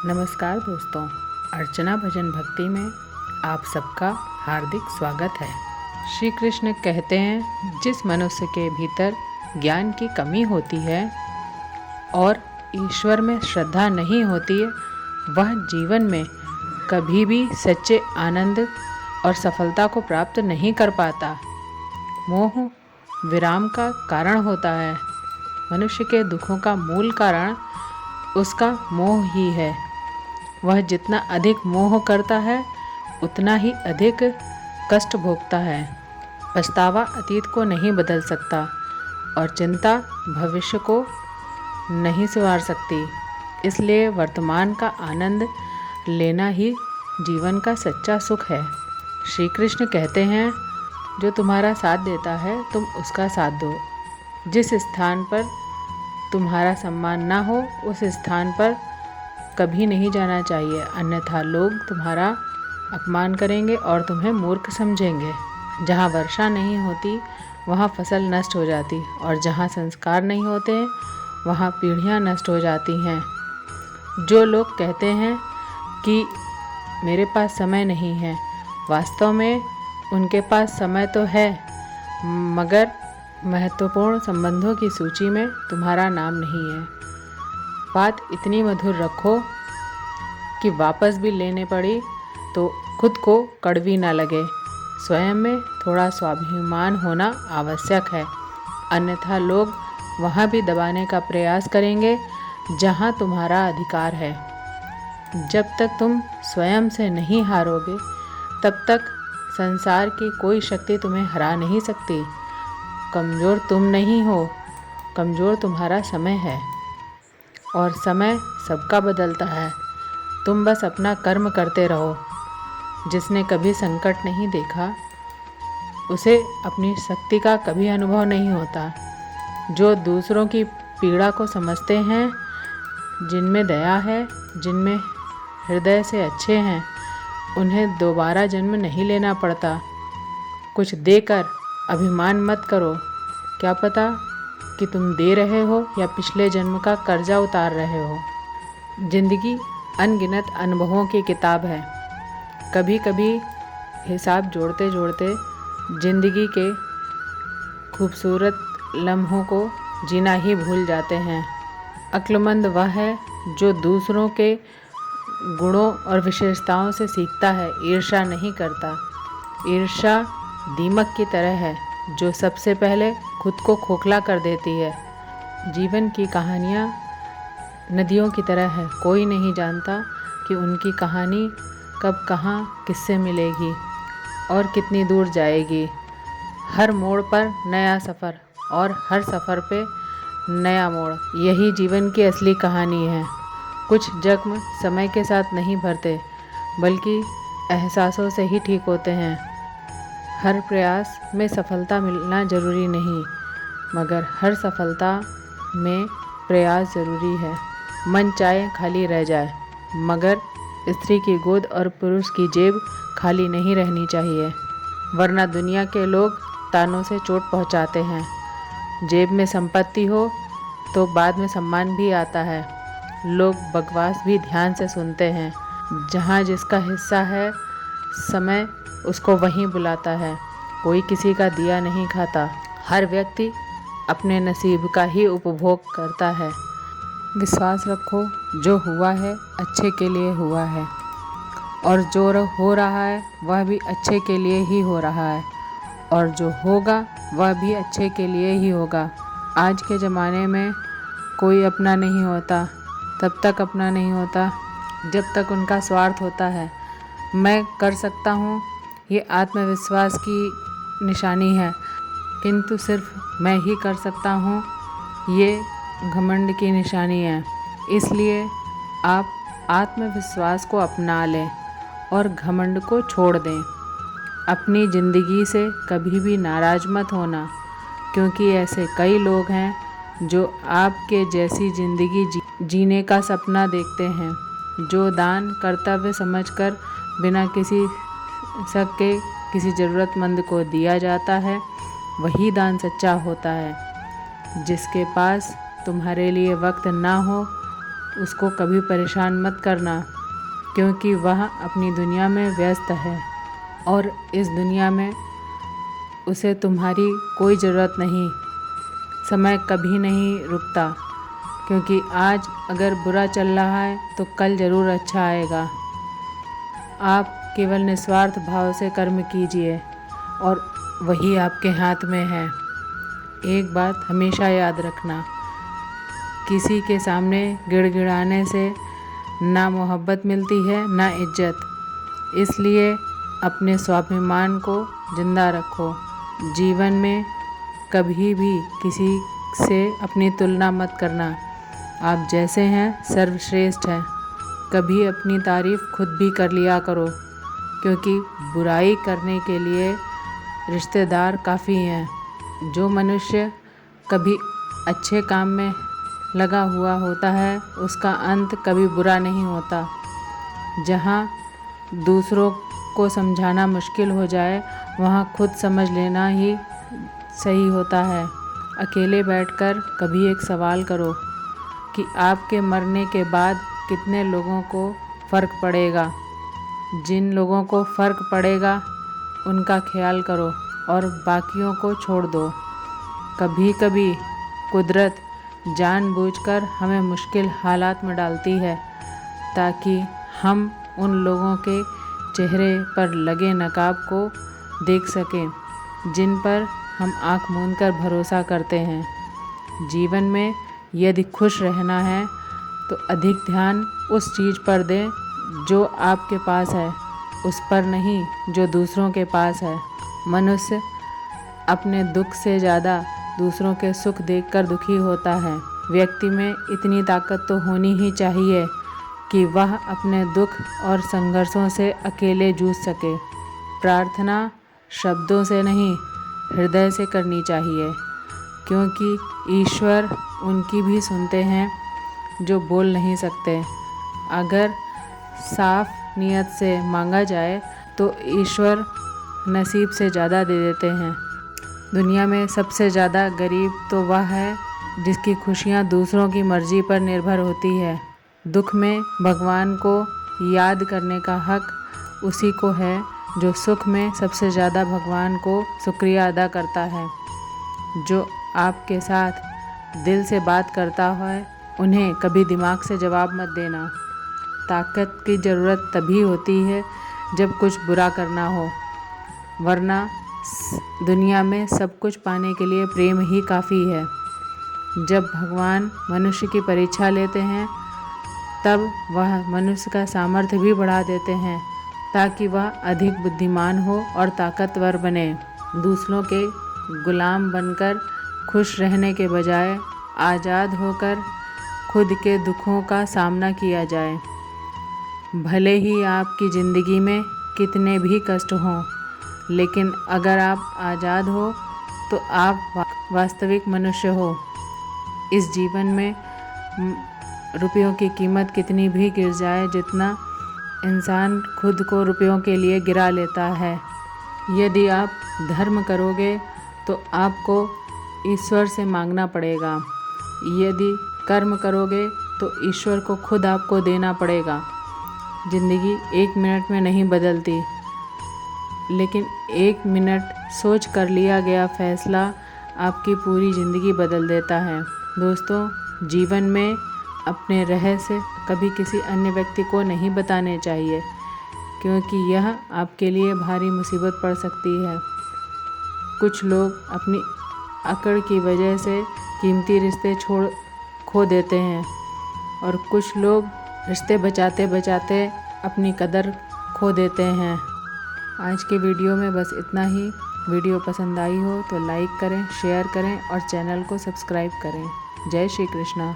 नमस्कार दोस्तों, अर्चना भजन भक्ति में आप सबका हार्दिक स्वागत है। श्री कृष्ण कहते हैं, जिस मनुष्य के भीतर ज्ञान की कमी होती है और ईश्वर में श्रद्धा नहीं होती है, वह जीवन में कभी भी सच्चे आनंद और सफलता को प्राप्त नहीं कर पाता। मोह विराम का कारण होता है। मनुष्य के दुखों का मूल कारण उसका मोह ही है। वह जितना अधिक मोह करता है उतना ही अधिक कष्ट भोगता है। पछतावा अतीत को नहीं बदल सकता और चिंता भविष्य को नहीं संवार सकती। इसलिए वर्तमान का आनंद लेना ही जीवन का सच्चा सुख है। श्री कृष्ण कहते हैं, जो तुम्हारा साथ देता है तुम उसका साथ दो। जिस स्थान पर तुम्हारा सम्मान ना हो उस स्थान पर कभी नहीं जाना चाहिए, अन्यथा लोग तुम्हारा अपमान करेंगे और तुम्हें मूर्ख समझेंगे। जहाँ वर्षा नहीं होती वहाँ फसल नष्ट हो जाती और जहाँ संस्कार नहीं होते वहाँ पीढ़ियाँ नष्ट हो जाती हैं। जो लोग कहते हैं कि मेरे पास समय नहीं है, वास्तव में उनके पास समय तो है, मगर महत्वपूर्ण संबंधों की सूची में तुम्हारा नाम नहीं है। बात इतनी मधुर रखो कि वापस भी लेने पड़ी तो खुद को कड़वी ना लगे। स्वयं में थोड़ा स्वाभिमान होना आवश्यक है, अन्यथा लोग वहाँ भी दबाने का प्रयास करेंगे जहाँ तुम्हारा अधिकार है। जब तक तुम स्वयं से नहीं हारोगे तब तक संसार की कोई शक्ति तुम्हें हरा नहीं सकती। कमज़ोर तुम नहीं हो, कमज़ोर तुम्हारा समय है और समय सबका बदलता है। तुम बस अपना कर्म करते रहो। जिसने कभी संकट नहीं देखा उसे अपनी शक्ति का कभी अनुभव नहीं होता। जो दूसरों की पीड़ा को समझते हैं, जिनमें दया है, जिनमें हृदय से अच्छे हैं, उन्हें दोबारा जन्म नहीं लेना पड़ता। कुछ देकर अभिमान मत करो। क्या पता कि तुम दे रहे हो या पिछले जन्म का कर्जा उतार रहे हो। जिंदगी अनगिनत अनुभवों की किताब है। कभी कभी हिसाब जोड़ते जोड़ते जिंदगी के खूबसूरत लम्हों को जीना ही भूल जाते हैं। अक्लमंद वह है जो दूसरों के गुणों और विशेषताओं से सीखता है, ईर्ष्या नहीं करता। ईर्ष्या दीमक की तरह है जो सबसे पहले खुद को खोखला कर देती है। जीवन की कहानियाँ नदियों की तरह है। कोई नहीं जानता कि उनकी कहानी कब कहाँ किससे मिलेगी और कितनी दूर जाएगी। हर मोड़ पर नया सफ़र और हर सफ़र पे नया मोड़, यही जीवन की असली कहानी है। कुछ जख्म समय के साथ नहीं भरते बल्कि एहसासों से ही ठीक होते हैं। हर प्रयास में सफलता मिलना ज़रूरी नहीं, मगर हर सफलता में प्रयास ज़रूरी है। मन चाहे खाली रह जाए, मगर स्त्री की गोद और पुरुष की जेब खाली नहीं रहनी चाहिए, वरना दुनिया के लोग तानों से चोट पहुंचाते हैं। जेब में संपत्ति हो तो बाद में सम्मान भी आता है। लोग बकवास भी ध्यान से सुनते हैं। जहाँ जिसका हिस्सा है, समय उसको वहीं बुलाता है। कोई किसी का दिया नहीं खाता। हर व्यक्ति अपने नसीब का ही उपभोग करता है। विश्वास रखो, जो हुआ है अच्छे के लिए हुआ है और जो हो रहा है वह भी अच्छे के लिए ही हो रहा है और जो होगा वह भी अच्छे के लिए ही होगा। आज के ज़माने में कोई अपना नहीं होता, तब तक अपना नहीं होता जब तक उनका स्वार्थ होता है। मैं कर सकता हूँ, ये आत्मविश्वास की निशानी है, किंतु सिर्फ मैं ही कर सकता हूँ, ये घमंड की निशानी है। इसलिए आप आत्मविश्वास को अपना लें और घमंड को छोड़ दें। अपनी ज़िंदगी से कभी भी नाराज़ मत होना, क्योंकि ऐसे कई लोग हैं जो आपके जैसी ज़िंदगी जीने का सपना देखते हैं। जो दान कर्तव्य समझकर बिना किसी शक के किसी ज़रूरतमंद को दिया जाता है, वही दान सच्चा होता है। जिसके पास तुम्हारे लिए वक्त ना हो उसको कभी परेशान मत करना, क्योंकि वह अपनी दुनिया में व्यस्त है और इस दुनिया में उसे तुम्हारी कोई ज़रूरत नहीं। समय कभी नहीं रुकता, क्योंकि आज अगर बुरा चल रहा है तो कल ज़रूर अच्छा आएगा। आप केवल निस्वार्थ भाव से कर्म कीजिए और वही आपके हाथ में है। एक बात हमेशा याद रखना, किसी के सामने गिड़गिड़ाने से ना मोहब्बत मिलती है ना इज्जत। इसलिए अपने स्वाभिमान को जिंदा रखो। जीवन में कभी भी किसी से अपनी तुलना मत करना। आप जैसे हैं सर्वश्रेष्ठ हैं। कभी अपनी तारीफ़ खुद भी कर लिया करो, क्योंकि बुराई करने के लिए रिश्तेदार काफ़ी हैं। जो मनुष्य कभी अच्छे काम में लगा हुआ होता है उसका अंत कभी बुरा नहीं होता। जहाँ दूसरों को समझाना मुश्किल हो जाए वहाँ खुद समझ लेना ही सही होता है। अकेले बैठकर कभी एक सवाल करो कि आपके मरने के बाद कितने लोगों को फ़र्क पड़ेगा। जिन लोगों को फ़र्क पड़ेगा उनका ख्याल करो और बाकियों को छोड़ दो। कभी कभी कुदरत जानबूझकर हमें मुश्किल हालात में डालती है ताकि हम उन लोगों के चेहरे पर लगे नकाब को देख सकें जिन पर हम आँख मूंदकर भरोसा करते हैं। जीवन में यदि खुश रहना है तो अधिक ध्यान उस चीज़ पर दें जो आपके पास है, उस पर नहीं जो दूसरों के पास है। मनुष्य अपने दुख से ज़्यादा दूसरों के सुख देखकर दुखी होता है। व्यक्ति में इतनी ताकत तो होनी ही चाहिए कि वह अपने दुख और संघर्षों से अकेले जूझ सके। प्रार्थना शब्दों से नहीं, हृदय से करनी चाहिए, क्योंकि ईश्वर उनकी भी सुनते हैं जो बोल नहीं सकते। अगर साफ नियत से मांगा जाए तो ईश्वर नसीब से ज़्यादा दे देते हैं। दुनिया में सबसे ज़्यादा गरीब तो वह है जिसकी खुशियाँ दूसरों की मर्ज़ी पर निर्भर होती है। दुख में भगवान को याद करने का हक उसी को है जो सुख में सबसे ज़्यादा भगवान को शुक्रिया अदा करता है। जो आपके साथ दिल से बात करता है उन्हें कभी दिमाग से जवाब मत देना। ताकत की ज़रूरत तभी होती है जब कुछ बुरा करना हो, वरना दुनिया में सब कुछ पाने के लिए प्रेम ही काफ़ी है। जब भगवान मनुष्य की परीक्षा लेते हैं तब वह मनुष्य का सामर्थ्य भी बढ़ा देते हैं ताकि वह अधिक बुद्धिमान हो और ताकतवर बने। दूसरों के गुलाम बनकर खुश रहने के बजाय आज़ाद होकर खुद के दुखों का सामना किया जाए। भले ही आपकी ज़िंदगी में कितने भी कष्ट हों, लेकिन अगर आप आज़ाद हो तो आप वास्तविक मनुष्य हो। इस जीवन में रुपयों की कीमत कितनी भी गिर जाए, जितना इंसान खुद को रुपयों के लिए गिरा लेता है। यदि आप धर्म करोगे तो आपको ईश्वर से मांगना पड़ेगा। यदि कर्म करोगे तो ईश्वर को खुद आपको देना पड़ेगा। ज़िंदगी 1 मिनट में नहीं बदलती, लेकिन 1 मिनट सोच कर लिया गया फैसला आपकी पूरी ज़िंदगी बदल देता है। दोस्तों, जीवन में अपने रहस्य कभी किसी अन्य व्यक्ति को नहीं बताने चाहिए, क्योंकि यह आपके लिए भारी मुसीबत पड़ सकती है। कुछ लोग अपनी अकड़ की वजह से कीमती रिश्ते खो देते हैं और कुछ लोग रिश्ते बचाते बचाते अपनी कदर खो देते हैं। आज के वीडियो में बस इतना ही। वीडियो पसंद आई हो तो लाइक करें, शेयर करें और चैनल को सब्सक्राइब करें। जय श्री कृष्णा।